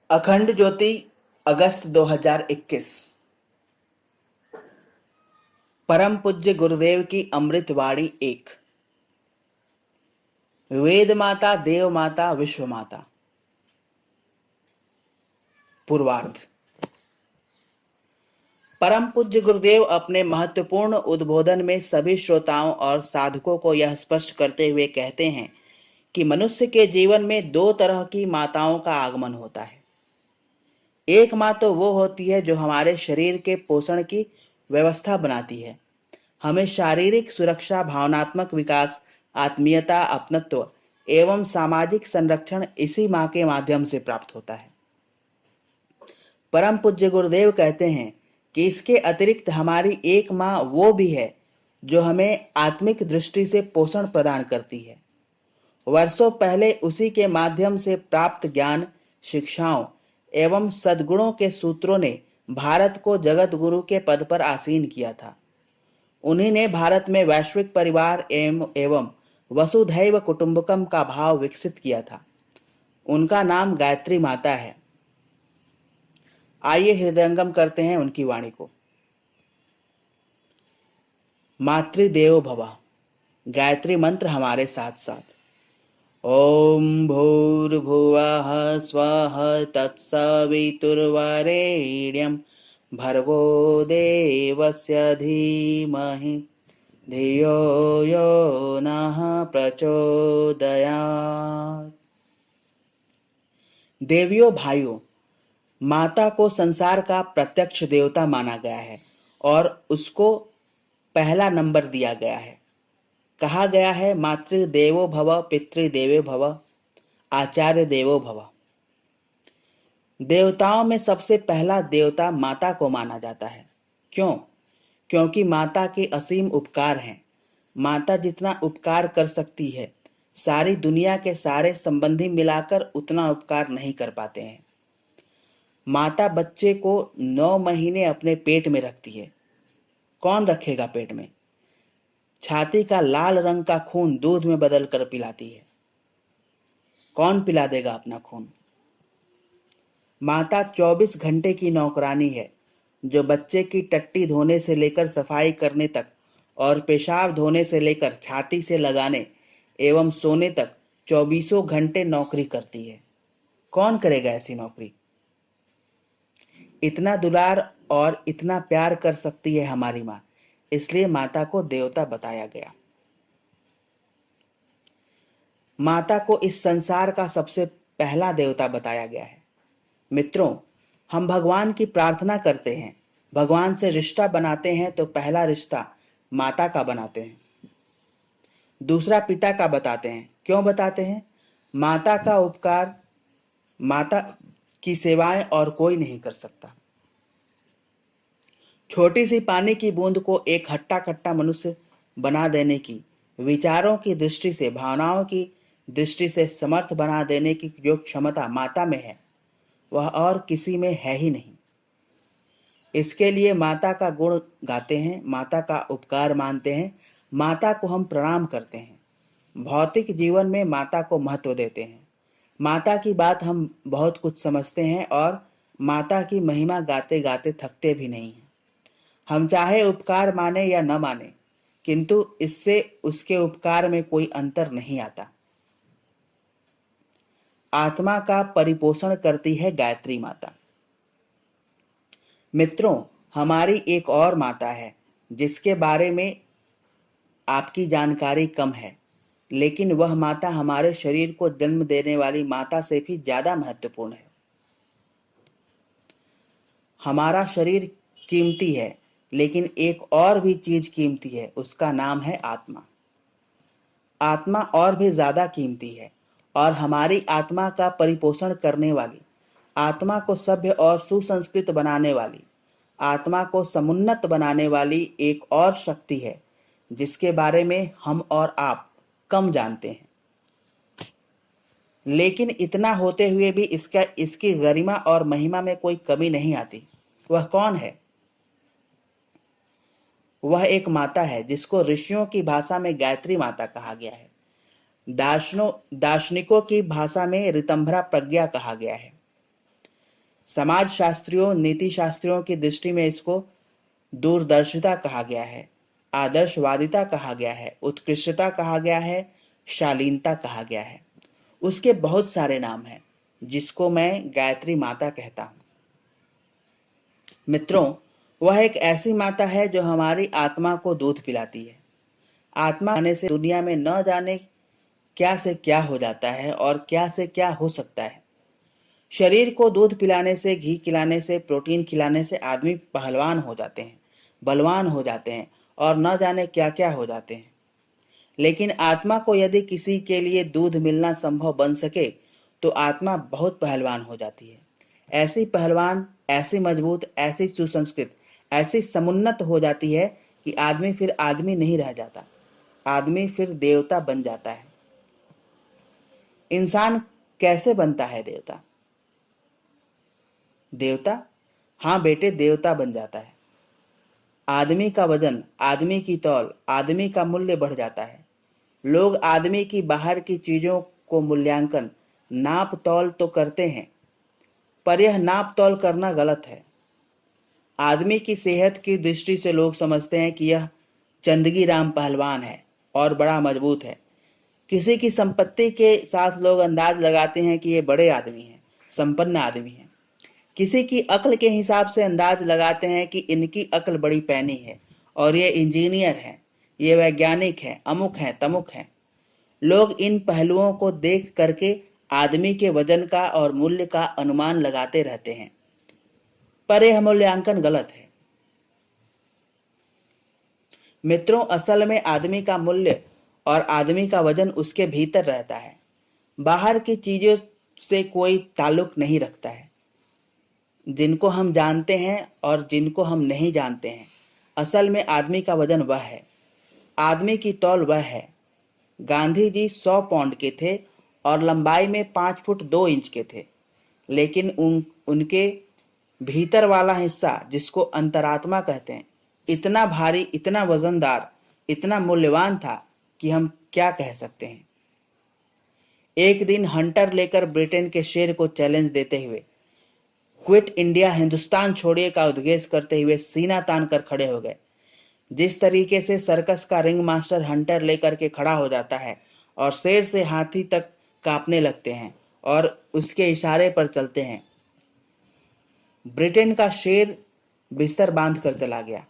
अखंड ज्योति, अगस्त 2021। परम पूज्य गुरुदेव की अमृत वाणी एक। वेद माता, देव माता, विश्व माता। पूर्वार्ध। परम पूज्य गुरुदेव अपने महत्वपूर्ण उद्बोधन में सभी श्रोताओं और साधकों को यह स्पष्ट करते हुए कहते हैं कि मनुष्य के जीवन में दो तरह की माताओं का आगमन होता है। एक माँ तो वो होती है जो हमारे शरीर के पोषण की व्यवस्था बनाती है। हमें शारीरिक सुरक्षा, भावनात्मक विकास, आत्मीयता, अपनत्व एवं सामाजिक संरक्षण इसी माँ के माध्यम से प्राप्त होता है। परम पूज्य गुरुदेव कहते हैं कि इसके अतिरिक्त हमारी एक माँ वो भी है जो हमें आत्मिक दृष्टि से पोषण प्रदान करती है। वर्षों पहले उसी के माध्यम से प्राप्त ज्ञान, शिक्षाओं एवं सद्गुणों के सूत्रों ने भारत को जगत गुरु के पद पर आसीन किया था। उन्हीं ने भारत में वैश्विक परिवार एवं वसुधैव कुटुंबकम का भाव विकसित किया था। उनका नाम गायत्री माता है। आइए हृदयंगम करते हैं उनकी वाणी को। मातृदेवो भव। गायत्री मंत्र हमारे साथ साथ। ओम भूर्भुवः स्वः तत्सवितुर्वरेण्यं भर्गो देवस्य धीमहि धियो यो नः प्रचोदयात्। देवियों, भाइयों, माता को संसार का प्रत्यक्ष देवता माना गया है और उसको पहला नंबर दिया गया है। कहा गया है, मातृ देवो भव, पितृ देवो भव, आचार्य देवो भव। देवताओं में सबसे पहला देवता माता को माना जाता है। क्यों? क्योंकि माता के असीम उपकार हैं। माता जितना उपकार कर सकती है, सारी दुनिया के सारे संबंधी मिलाकर उतना उपकार नहीं कर पाते हैं। माता बच्चे को 9 महीने अपने पेट में रखती है। कौन रखेगा पेट में? छाती का लाल रंग का खून दूध में बदल कर पिलाती है। कौन पिला देगा अपना खून? माता 24 घंटे की नौकरानी है, जो बच्चे की टट्टी धोने से लेकर सफाई करने तक और पेशाब धोने से लेकर छाती से लगाने एवं सोने तक 24 घंटे नौकरी करती है। कौन करेगा ऐसी नौकरी? इतना दुलार और इतना प्यार कर सकती है हमारी माँ, इसलिए माता को देवता बताया गया। माता को इस संसार का सबसे पहला देवता बताया गया है। मित्रों, हम भगवान की प्रार्थना करते हैं, भगवान से रिश्ता बनाते हैं तो पहला रिश्ता माता का बनाते हैं, दूसरा पिता का बताते हैं। क्यों बताते हैं? माता का उपकार, माता की सेवाएं और कोई नहीं कर सकता। छोटी सी पानी की बूंद को एक हट्टा कट्टा मनुष्य बना देने की, विचारों की दृष्टि से, भावनाओं की दृष्टि से समर्थ बना देने की जो क्षमता माता में है, वह और किसी में है ही नहीं। इसके लिए माता का गुण गाते हैं, माता का उपकार मानते हैं, माता को हम प्रणाम करते हैं। भौतिक जीवन में माता को महत्व देते हैं। माता की बात हम बहुत कुछ समझते हैं और माता की महिमा गाते गाते थकते भी नहीं हैं। हम चाहे उपकार माने या न माने, किंतु इससे उसके उपकार में कोई अंतर नहीं आता। आत्मा का परिपोषण करती है गायत्री माता। मित्रों, हमारी एक और माता है जिसके बारे में आपकी जानकारी कम है, लेकिन वह माता हमारे शरीर को जन्म देने वाली माता से भी ज्यादा महत्वपूर्ण है। हमारा शरीर कीमती है, लेकिन एक और भी चीज कीमती है, उसका नाम है आत्मा। आत्मा और भी ज्यादा कीमती है और हमारी आत्मा का परिपोषण करने वाली, आत्मा को सभ्य और सुसंस्कृत बनाने वाली, आत्मा को समुन्नत बनाने वाली एक और शक्ति है जिसके बारे में हम और आप कम जानते हैं। लेकिन इतना होते हुए भी इसकी गरिमा और महिमा में कोई कमी नहीं आती। वह कौन है? वह एक माता है जिसको ऋषियों की भाषा में गायत्री माता कहा गया है, दार्शनिकों की भाषा में ऋतंभरा प्रज्ञा कहा गया है। समाज शास्त्रियों, नीति शास्त्रियों की दृष्टि में इसको दूरदर्शिता कहा गया है, आदर्शवादिता कहा गया है, उत्कृष्टता कहा गया है, शालीनता कहा गया है। उसके बहुत सारे नाम हैं, जिसको मैं गायत्री माता कहता हूं। मित्रों, वह एक ऐसी माता है जो हमारी आत्मा को दूध पिलाती है। आत्मा आने से दुनिया में न जाने क्या से क्या हो जाता है और क्या से क्या हो सकता है। शरीर को दूध पिलाने से, घी खिलाने से, प्रोटीन खिलाने से आदमी पहलवान हो जाते हैं, बलवान हो जाते हैं और न जाने क्या क्या हो जाते हैं। लेकिन आत्मा को यदि किसी के लिए दूध मिलना संभव बन सके तो आत्मा बहुत पहलवान हो जाती है। ऐसी पहलवान, ऐसी मजबूत, ऐसी सुसंस्कृत, ऐसी समुन्नत हो जाती है कि आदमी फिर आदमी नहीं रह जाता, आदमी फिर देवता बन जाता है। इंसान कैसे बनता है देवता? देवता, हाँ बेटे, देवता बन जाता है। आदमी का वजन, आदमी की तौल, आदमी का मूल्य बढ़ जाता है। लोग आदमी की बाहर की चीजों को मूल्यांकन, नाप तौल तो करते हैं, पर यह नाप तौल करना गलत है। आदमी की सेहत की दृष्टि से लोग समझते हैं कि यह चंदगी राम पहलवान है और बड़ा मजबूत है। किसी की संपत्ति के साथ लोग अंदाज लगाते हैं कि ये बड़े आदमी हैं, संपन्न आदमी हैं। किसी की अक्ल के हिसाब से अंदाज लगाते हैं कि इनकी अक्ल बड़ी पैनी है और ये इंजीनियर है, ये वैज्ञानिक है, अमुक है, तमुक है। लोग इन पहलुओं को देख करके आदमी के वजन का और मूल्य का अनुमान लगाते रहते हैं, पर यह मूल्यांकन गलत है। मित्रों, असल में आदमी का मूल्य और आदमी का वजन उसके भीतर रहता है, बाहर की चीजों से कोई ताल्लुक नहीं रखता है। जिनको हम जानते हैं और जिनको हम नहीं जानते हैं, असल में आदमी का वजन वह है, आदमी की तौल वह है। गांधी जी 100 पाउंड के थे और लंबाई में 5 फुट 2 इंच के थे, लेकिन उनके भीतर वाला हिस्सा, जिसको अंतरात्मा कहते हैं, इतना भारी, इतना वजनदार, इतना मूल्यवान था कि हम क्या कह सकते हैं। एक दिन हंटर लेकर ब्रिटेन के शेर को चैलेंज देते हुए, क्विट इंडिया, हिंदुस्तान छोड़िए का उद्घोष करते हुए सीना तान कर खड़े हो गए। जिस तरीके से सर्कस का रिंग मास्टर हंटर लेकर के खड़ा हो जाता है और शेर से हाथी तक कांपने लगते हैं और उसके इशारे पर चलते हैं, ब्रिटेन का शेर बिस्तर बांध कर चला गया।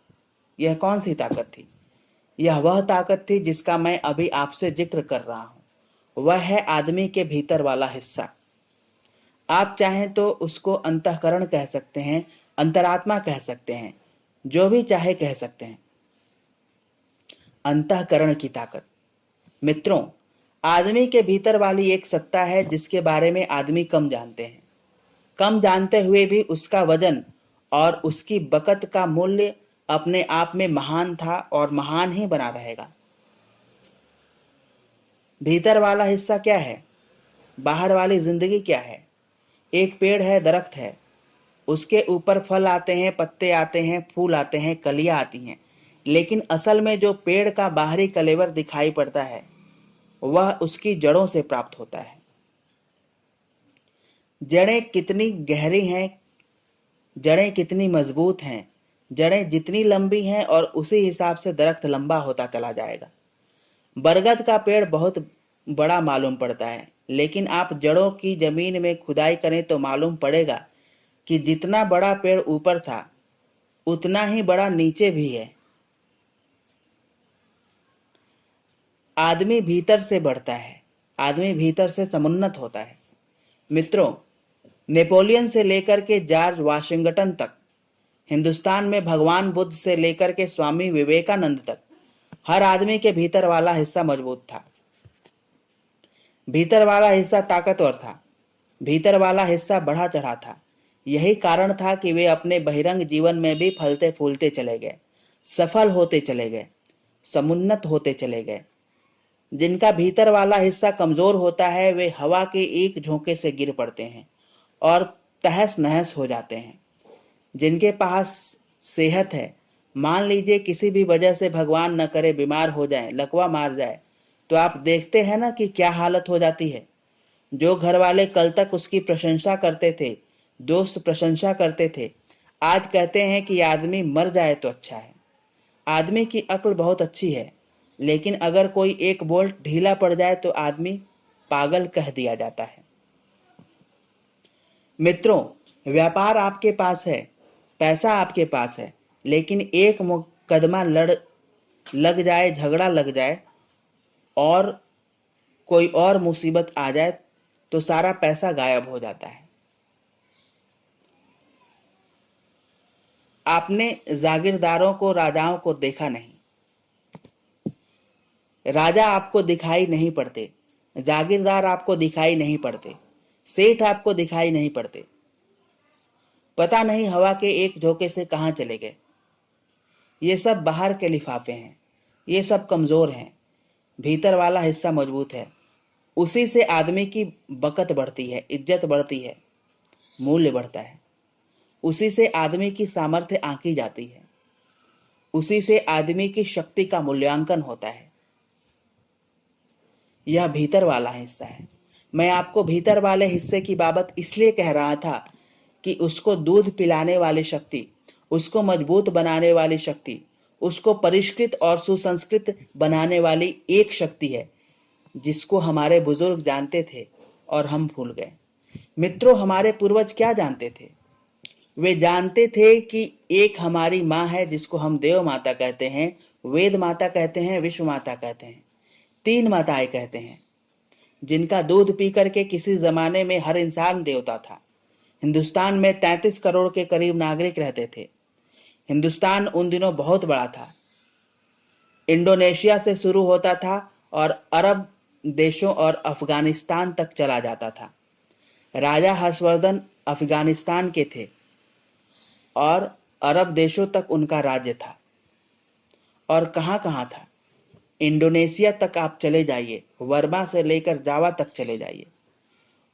यह कौन सी ताकत थी? यह वह ताकत थी जिसका मैं अभी आपसे जिक्र कर रहा हूं। वह है आदमी के भीतर वाला हिस्सा। आप चाहें तो उसको अंतःकरण कह सकते हैं, अंतरात्मा कह सकते हैं, जो भी चाहे कह सकते हैं। अंतःकरण की ताकत। मित्रों, आदमी के भीतर वाली एक सत्ता है जिसके बारे में आदमी कम जानते हैं। कम जानते हुए भी उसका वजन और उसकी बकत का मूल्य अपने आप में महान था और महान ही बना रहेगा। भीतर वाला हिस्सा क्या है? बाहर वाली जिंदगी क्या है? एक पेड़ है, दरख्त है, उसके ऊपर फल आते हैं, पत्ते आते हैं, फूल आते हैं, कलियां आती हैं, लेकिन असल में जो पेड़ का बाहरी कलेवर दिखाई पड़ता है वह उसकी जड़ों से प्राप्त होता है। जड़ें कितनी गहरी हैं, जड़ें कितनी मजबूत हैं, जड़ें जितनी लंबी हैं और उसी हिसाब से दरख्त लंबा होता चला जाएगा। बरगद का पेड़ बहुत बड़ा मालूम पड़ता है, लेकिन आप जड़ों की जमीन में खुदाई करें तो मालूम पड़ेगा कि जितना बड़ा पेड़ ऊपर था उतना ही बड़ा नीचे भी है। आदमी भीतर से बढ़ता है, आदमी भीतर से समुन्नत होता है। मित्रों, नेपोलियन से लेकर के जॉर्ज वाशिंगटन तक, हिंदुस्तान में भगवान बुद्ध से लेकर के स्वामी विवेकानंद तक, हर आदमी के भीतर वाला हिस्सा मजबूत था। भीतर वाला हिस्सा ताकतवर था, भीतर वाला हिस्सा बढ़ा चढ़ा था। यही कारण था कि वे अपने बहिरंग जीवन में भी फलते फूलते चले गए, सफल होते चले गए, समुन्नत होते चले गए। जिनका भीतर वाला हिस्सा कमजोर होता है वे हवा के एक झोंके से गिर पड़ते हैं और तहस नहस हो जाते हैं। जिनके पास सेहत है, मान लीजिए किसी भी वजह से भगवान न करे बीमार हो जाए, लकवा मार जाए, तो आप देखते हैं ना कि क्या हालत हो जाती है। जो घर वाले कल तक उसकी प्रशंसा करते थे दोस्त प्रशंसा करते थे, आज कहते हैं कि आदमी मर जाए तो अच्छा है। आदमी की अक्ल बहुत अच्छी है, लेकिन अगर कोई एक बोल्ट ढीला पड़ जाए तो आदमी पागल कह दिया जाता है। मित्रों, व्यापार आपके पास है, पैसा आपके पास है, लेकिन एक मुकदमा लग जाए, झगड़ा लग जाए और कोई और मुसीबत आ जाए तो सारा पैसा गायब हो जाता है। आपने जागीरदारों को, राजाओं को देखा नहीं। राजा आपको दिखाई नहीं पड़ते, जागीरदार आपको दिखाई नहीं पड़ते, सेठ आपको दिखाई नहीं पड़ते। पता नहीं हवा के एक झोंके से कहां चले गए। ये सब बाहर के लिफाफे हैं, ये सब कमजोर हैं। भीतर वाला हिस्सा मजबूत है। उसी से आदमी की बकत बढ़ती है, इज्जत बढ़ती है, मूल्य बढ़ता है। उसी से आदमी की सामर्थ्य आंकी जाती है। उसी से आदमी की शक्ति का मूल्यांकन होता है। यह भीतर वाला हिस्सा है। मैं आपको भीतर वाले हिस्से की बाबत इसलिए कह रहा था कि उसको दूध पिलाने वाली शक्ति, उसको मजबूत बनाने वाली शक्ति, उसको परिष्कृत और सुसंस्कृत बनाने वाली एक शक्ति है जिसको हमारे बुजुर्ग जानते थे और हम भूल गए। मित्रों, हमारे पूर्वज क्या जानते थे? वे जानते थे कि एक हमारी माँ है जिसको हम देव माता कहते हैं, वेद माता कहते हैं, विश्व माता कहते हैं। 3 माताएं कहते हैं जिनका दूध पी करके किसी जमाने में हर इंसान देवता था। हिंदुस्तान में 33 करोड़ के करीब नागरिक रहते थे। हिंदुस्तान उन दिनों बहुत बड़ा था। इंडोनेशिया से शुरू होता था और अरब देशों और अफगानिस्तान तक चला जाता था। राजा हर्षवर्धन अफगानिस्तान के थे और अरब देशों तक उनका राज्य था। और कहां कहां था? इंडोनेशिया तक आप चले जाइए, वर्मा से लेकर जावा तक चले जाइए,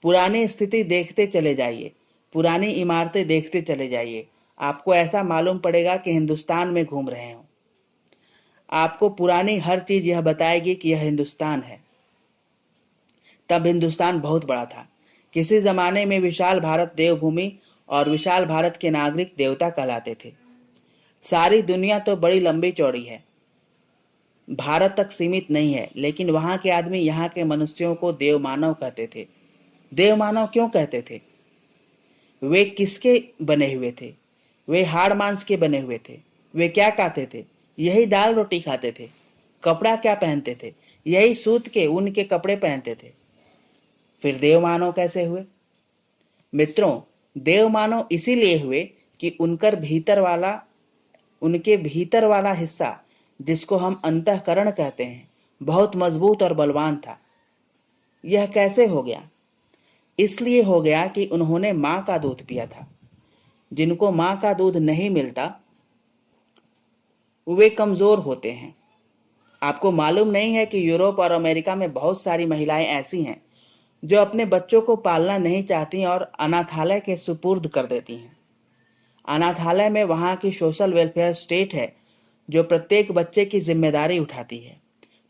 पुरानी स्थिति देखते चले जाइए, पुरानी इमारतें देखते चले जाइए। आपको ऐसा मालूम पड़ेगा कि हिंदुस्तान में घूम रहे हो। आपको पुरानी हर चीज यह बताएगी कि यह हिंदुस्तान है। तब हिंदुस्तान बहुत बड़ा था। किसी जमाने में विशाल भारत देवभूमि और विशाल भारत के नागरिक देवता कहलाते थे। सारी दुनिया तो बड़ी लंबी चौड़ी है, भारत तक सीमित नहीं है, लेकिन वहां के आदमी यहाँ के मनुष्यों को देवमानव कहते थे। देवमानव क्यों कहते थे? वे किसके बने हुए थे? वे हाड़ मांस के बने हुए थे। वे क्या खाते थे? यही दाल रोटी खाते थे। कपड़ा क्या पहनते थे? यही सूत के, ऊन के कपड़े पहनते थे। फिर देवमानव कैसे हुए? मित्रों, देवमानव इसीलिए हुए कि उनके भीतर वाला हिस्सा, जिसको हम अंतःकरण कहते हैं, बहुत मजबूत और बलवान था। यह कैसे हो गया? इसलिए हो गया कि उन्होंने मां का दूध पिया था। जिनको मां का दूध नहीं मिलता वे कमजोर होते हैं। आपको मालूम नहीं है कि यूरोप और अमेरिका में बहुत सारी महिलाएं ऐसी हैं जो अपने बच्चों को पालना नहीं चाहती और अनाथालय के सुपुर्द कर देती हैं। अनाथालय में वहां की सोशल वेलफेयर स्टेट है जो प्रत्येक बच्चे की जिम्मेदारी उठाती है।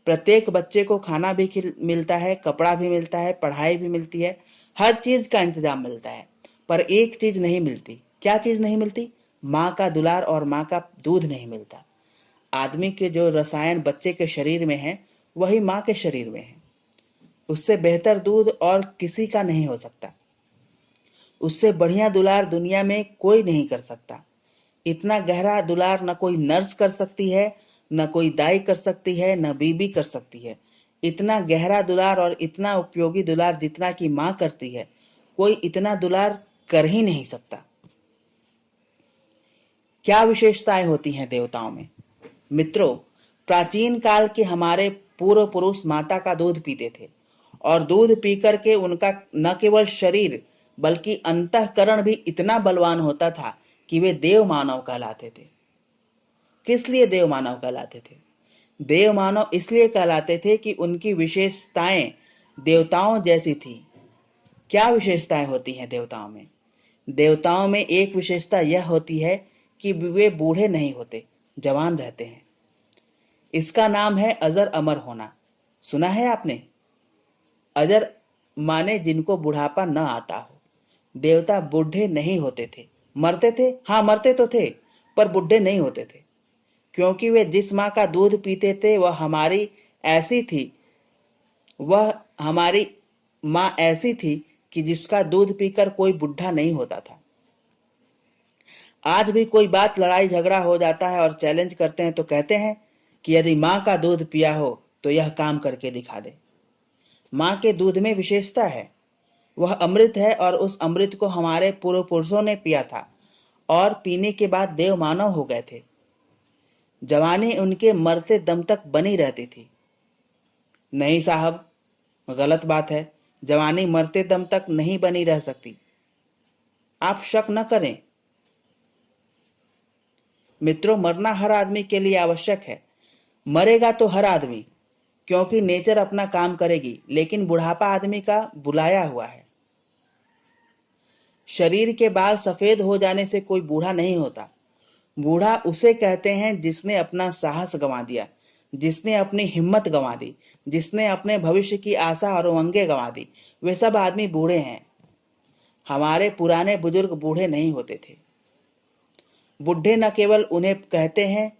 प्रत्येक बच्चे को खाना भी मिलता है, कपड़ा भी मिलता है, पढ़ाई भी मिलती है, हर चीज का इंतजाम मिलता है। पर एक चीज नहीं मिलती। क्या चीज नहीं मिलती? माँ का दुलार और माँ का दूध नहीं मिलता। आदमी के जो रसायन बच्चे के शरीर में है वही माँ के शरीर में है। उससे बेहतर दूध और किसी का नहीं हो सकता। उससे बढ़िया दुलार दुनिया में कोई नहीं कर सकता। इतना गहरा दुलार न कोई नर्स कर सकती है, न कोई दाई कर सकती है, न बीबी कर सकती है। इतना गहरा दुलार और इतना उपयोगी दुलार जितना कि माँ करती है, कोई इतना दुलार कर ही नहीं सकता। क्या विशेषताएं होती हैं देवताओं में? मित्रों, प्राचीन काल के हमारे पूर्व पुरुष माता का दूध पीते थे और दूध पी करके उनका न केवल शरीर बल्कि अंतःकरण भी इतना बलवान होता था कि वे देव मानव कहलाते थे। किस लिए देव मानव कहलाते थे? देव मानव इसलिए कहलाते थे कि उनकी विशेषताएं देवताओं जैसी थी। क्या विशेषताएं होती हैं देवताओं में? देवताओं में एक विशेषता यह होती है कि वे बूढ़े नहीं होते, जवान रहते हैं। इसका नाम है अजर अमर होना। सुना है आपने? अजर माने जिनको बुढ़ापा न आता हो। देवता बूढ़े नहीं होते थे। मरते थे, हाँ मरते तो थे, पर बूढ़े नहीं होते थे, क्योंकि वे जिस माँ का दूध पीते थे वह हमारी माँ ऐसी थी कि जिसका दूध पीकर कोई बुढ़ा नहीं होता था। आज भी कोई बात लड़ाई झगड़ा हो जाता है और चैलेंज करते हैं तो कहते हैं कि यदि माँ का दूध पिया हो तो यह काम करके दिखा दे। माँ के दूध में विशेषता है, वह अमृत है और उस अमृत को हमारे पूर्व पुरुषों ने पिया था और पीने के बाद देव मानव हो गए थे। जवानी उनके मरते दम तक बनी रहती थी। नहीं साहब, गलत बात है। जवानी मरते दम तक नहीं बनी रह सकती। आप शक न करें मित्रों, मरना हर आदमी के लिए आवश्यक है। मरेगा तो हर आदमी, क्योंकि नेचर अपना काम करेगी, लेकिन बुढ़ापा आदमी का बुलाया हुआ है। शरीर के बाल सफेद हो जाने से कोई बूढ़ा नहीं होता। बूढ़ा उसे कहते हैं जिसने अपना साहस गंवा दिया, जिसने अपनी हिम्मत गंवा दी, जिसने अपने भविष्य की आशा और उमंगें गंवा दी। वे सब आदमी बूढ़े हैं। हमारे पुराने बुजुर्ग बूढ़े नहीं होते थे। बुढ़े न केवल उन्हें कहते हैं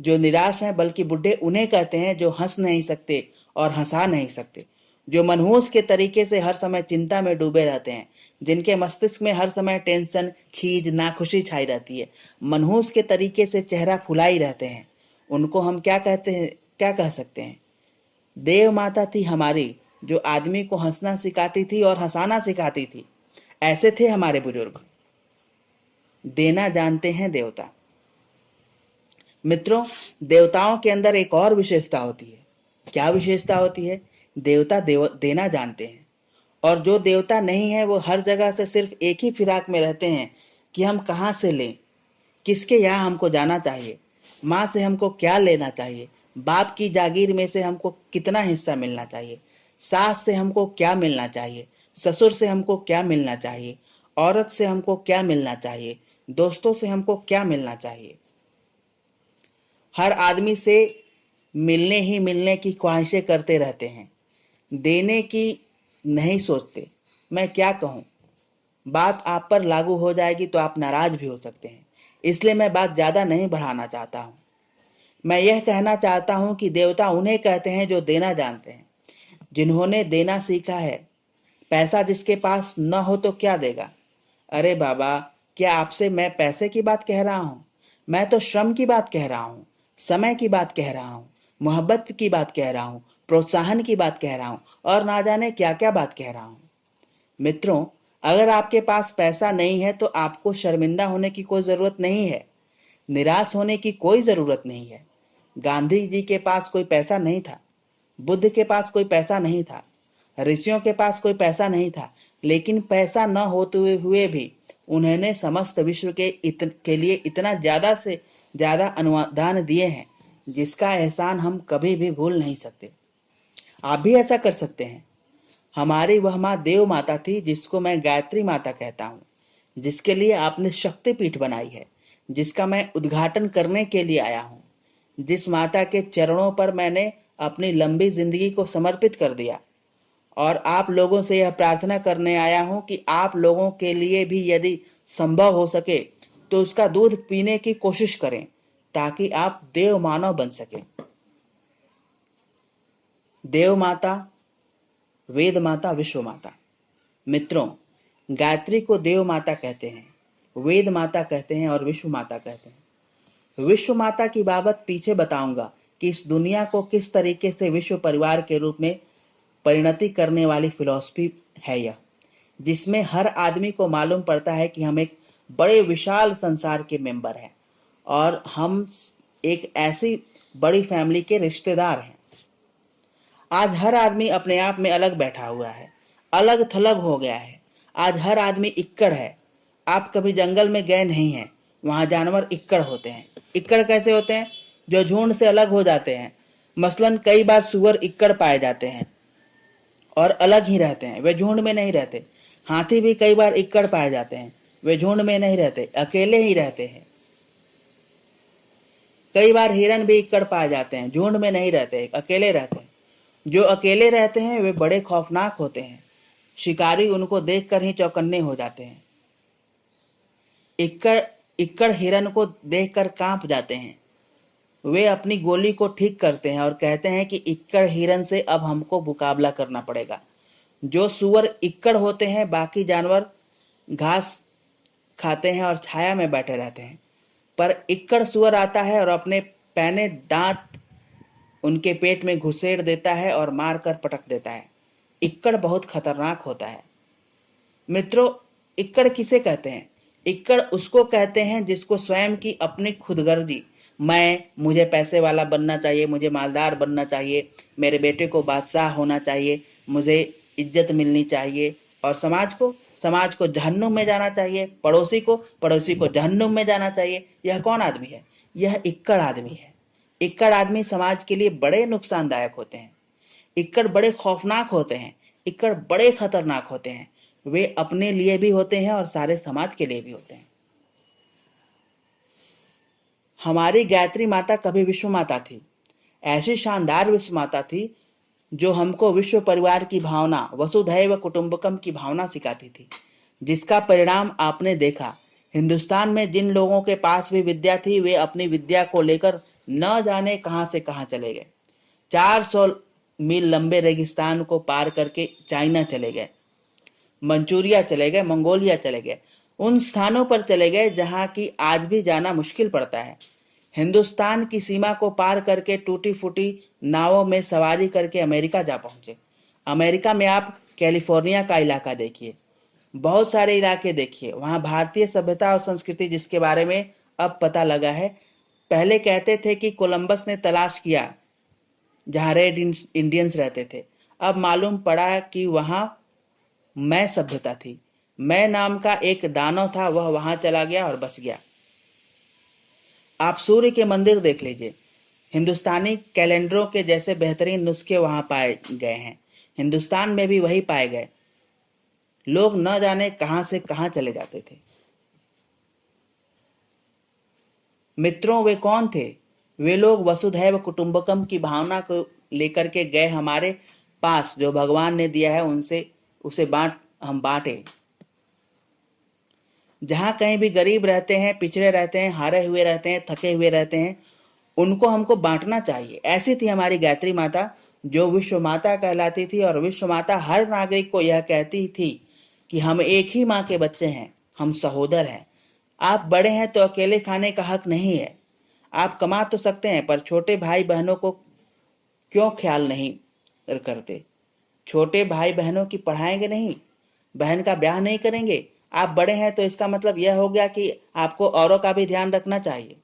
जो निराश हैं, बल्कि बुढ़े उन्हें कहते हैं जो हंस नहीं सकते और हंसा नहीं सकते, जो मनहूस के तरीके से हर समय चिंता में डूबे रहते हैं, जिनके मस्तिष्क में हर समय टेंशन, खीज, नाखुशी छाई रहती है, मनहूस के तरीके से चेहरा फुलाई रहते हैं। उनको हम क्या कहते हैं, क्या कह सकते हैं? देव माता थी हमारी, जो आदमी को हंसना सिखाती थी और हंसाना सिखाती थी। ऐसे थे हमारे बुजुर्ग। देना जानते हैं देवता। मित्रों, देवताओं के अंदर एक और विशेषता होती है। क्या विशेषता होती है? देवता देना जानते हैं। और जो देवता नहीं है वो हर जगह से सिर्फ एक ही फिराक में रहते हैं कि हम कहाँ से लें, किसके यहाँ हमको जाना चाहिए, माँ से हमको क्या लेना चाहिए, बाप की जागीर में से हमको कितना हिस्सा मिलना चाहिए, सास से हमको क्या मिलना चाहिए, ससुर से हमको क्या मिलना चाहिए, औरत से हमको क्या मिलना चाहिए, दोस्तों से हमको क्या मिलना चाहिए। हर आदमी से मिलने ही मिलने की ख्वाहिशें करते रहते हैं, देने की नहीं सोचते। मैं क्या कहूँ, बात आप पर लागू हो जाएगी तो आप नाराज भी हो सकते हैं, इसलिए मैं बात ज्यादा नहीं बढ़ाना चाहता हूँ। मैं यह कहना चाहता हूँ कि देवता उन्हें कहते हैं जो देना जानते हैं, जिन्होंने देना सीखा है। पैसा जिसके पास न हो तो क्या देगा? अरे बाबा, क्या आपसे मैं पैसे की बात कह रहा हूँ? मैं तो श्रम की बात कह रहा हूँ, समय की बात कह रहा हूँ, मोहब्बत की बात कह रहा हूँ, प्रोत्साहन की बात कह रहा हूँ और ना जाने क्या क्या बात कह रहा हूँ। मित्रों, अगर आपके पास पैसा नहीं है तो आपको शर्मिंदा होने की कोई जरूरत नहीं है, निराश होने की कोई जरूरत नहीं है। गांधी जी के पास कोई पैसा नहीं था, बुद्ध के पास कोई पैसा नहीं था, ऋषियों के पास कोई पैसा नहीं था, लेकिन पैसा न होते हुए भी उन्होंने समस्त विश्व के लिए इतना ज्यादा से ज्यादा अनुदान दिए हैं, जिसका एहसान हम कभी भी भूल नहीं सकते। आप भी ऐसा कर सकते हैं। हमारी वह माँ देव माता थी, जिसको मैं गायत्री माता कहता हूँ, जिसके लिए आपने शक्तिपीठ बनाई है, जिसका मैं उद्घाटन करने के लिए आया हूँ, जिस माता के चरणों पर मैंने अपनी लंबी जिंदगी को समर्पित कर दिया। और आप लोगों से यह प्रार्थना करने आया हूं कि आप लोगों के लिए भी यदि संभव हो सके तो उसका दूध पीने की कोशिश करें, ताकि आप देव मानव बन सके। देव माता, वेद माता, विश्व माता। मित्रों, गायत्री को देव माता कहते हैं, वेद माता कहते हैं और विश्व माता कहते हैं। विश्व माता की बाबत पीछे बताऊंगा कि इस दुनिया को किस तरीके से विश्व परिवार के रूप में परिणति करने वाली फिलॉसफी है यह, जिसमें हर आदमी को मालूम पड़ता है कि हम एक बड़े विशाल संसार के मेंबर हैं और हम एक ऐसी बड़ी फैमिली के रिश्तेदार हैं। आज हर आदमी अपने आप में अलग बैठा हुआ है, अलग थलग हो गया है। आज हर आदमी इक्कड़ है। आप कभी जंगल में गए नहीं हैं, वहां जानवर इक्कड़ होते हैं। इक्कड़ कैसे होते हैं? जो झुंड से अलग हो जाते हैं। मसलन कई बार सुअर इक्कड़ पाए जाते हैं और अलग ही रहते हैं, वे झुंड में नहीं रहते। हाथी भी कई बार इक्कड़ पाए जाते हैं, वे झुंड में नहीं रहते, अकेले ही रहते हैं। कई बार हिरन भी इक्कड़ पाए जाते हैं, झुंड में नहीं रहते, अकेले रहते हैं। जो अकेले रहते हैं वे बड़े खौफनाक होते हैं। शिकारी उनको देखकर ही चौकन्ने हो जाते हैं। इक्कड़ इक्कड़ हिरन को देखकर कांप जाते हैं। वे अपनी गोली को ठीक करते हैं और कहते हैं कि इक्कड़ हिरन से अब हमको मुकाबला करना पड़ेगा। जो सुअर इक्कड़ होते हैं, बाकी जानवर घास खाते हैं और छाया में बैठे रहते हैं, पर इक्कड़ सुअर आता है और अपने पैने दांत उनके पेट में घुसेड़ देता है और मारकर पटक देता है। इक्कड़ बहुत खतरनाक होता है। मित्रों, इक्कड़ किसे कहते हैं? इक्कड़ उसको कहते हैं जिसको स्वयं की अपनी खुदगर्जी, मुझे पैसे वाला बनना चाहिए, मुझे मालदार बनना चाहिए, मेरे बेटे को बादशाह होना चाहिए, मुझे इज्जत मिलनी चाहिए, और समाज को जहन्नुम में जाना चाहिए, पड़ोसी को जहन्नुम में जाना चाहिए। यह कौन आदमी है? यह इक्कड़ आदमी है। इक्कड़ आदमी समाज के लिए बड़े नुकसानदायक होते हैं। इक्कड़ बड़े खौफनाक होते हैं। इक्कड़ बड़े खतरनाक होते हैं। वे अपने लिए भी होते हैं और सारे समाज के लिए भी होते हैं। हमारी गायत्री माता कभी विश्व माता थी। ऐसी शानदार विश्व माता थी जो हमको विश्व परिवार की भावना, वसुधैव कुटुंबकम की भावना सिखाती थी, जिसका परिणाम आपने देखा। हिंदुस्तान में जिन लोगों के पास भी विद्या थी, वे अपनी विद्या को लेकर न जाने कहां से कहां चले गए। 400 मील लंबे रेगिस्तान को पार करके चाइना चले गए, मंचूरिया चले गए, मंगोलिया चले गए, उन स्थानों पर चले गए जहां की आज भी जाना मुश्किल पड़ता है। हिंदुस्तान की सीमा को पार करके टूटी फूटी नावों में सवारी करके अमेरिका जा पहुंचे। अमेरिका में आप कैलिफोर्निया का इलाका देखिए, बहुत सारे इलाके देखिए, वहां भारतीय सभ्यता और संस्कृति जिसके बारे में अब पता लगा है। पहले कहते थे कि कोलंबस ने तलाश किया जहां रेड इंडियंस रहते थे। अब मालूम पड़ा कि वहां मैं सभ्यता थी। मैं नाम का एक दानव था, वह वहां चला गया और बस गया। आप सूर्य के मंदिर देख लीजिए, हिंदुस्तानी कैलेंडरों के जैसे बेहतरीन नुस्खे वहां पाए गए हैं। हिंदुस्तान में भी वही पाए गए। लोग न जाने कहां से कहां चले जाते थे। मित्रों, वे कौन थे? वे लोग वसुधैव कुटुंबकम की भावना को लेकर के गए हमारे पास, जो भगवान ने दिया है उनसे उसे हम बांटे। जहां कहीं भी गरीब रहते हैं, पिछड़े रहते हैं, हारे हुए रहते हैं, थके हुए रहते हैं, उनको हमको बांटना चाहिए। ऐसी थी हमारी गायत्री माता, जो विश्व माता कहलाती थी। और विश्व माता हर नागरिक को यह कहती थी कि हम एक ही माँ के बच्चे हैं, हम सहोदर हैं। आप बड़े हैं तो अकेले खाने का हक नहीं है। आप कमा तो सकते हैं, पर छोटे भाई बहनों को क्यों ख्याल नहीं करते? छोटे भाई बहनों की पढ़ाएंगे नहीं, बहन का ब्याह नहीं करेंगे। आप बड़े हैं तो इसका मतलब यह हो गया कि आपको औरों का भी ध्यान रखना चाहिए।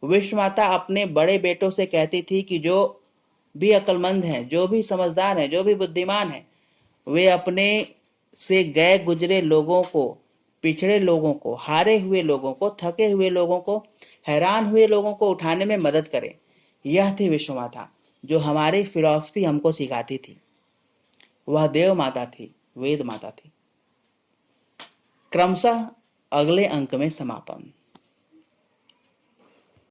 विश्व माता अपने बड़े बेटों से कहती थी कि जो भी अक्लमंद हैं, जो भी समझदार हैं, जो भी बुद्धिमान हैं, वे अपने से गए गुजरे लोगों को, पिछड़े लोगों को, हारे हुए लोगों को, थके हुए लोगों को, हैरान हुए लोगों को उठाने में मदद करें। यह थी विश्व माता, जो हमारी फिलॉसफी हमको सिखाती थी। वह देव माता थी, वेद माता थी। क्रमशः अगले अंक में समापन।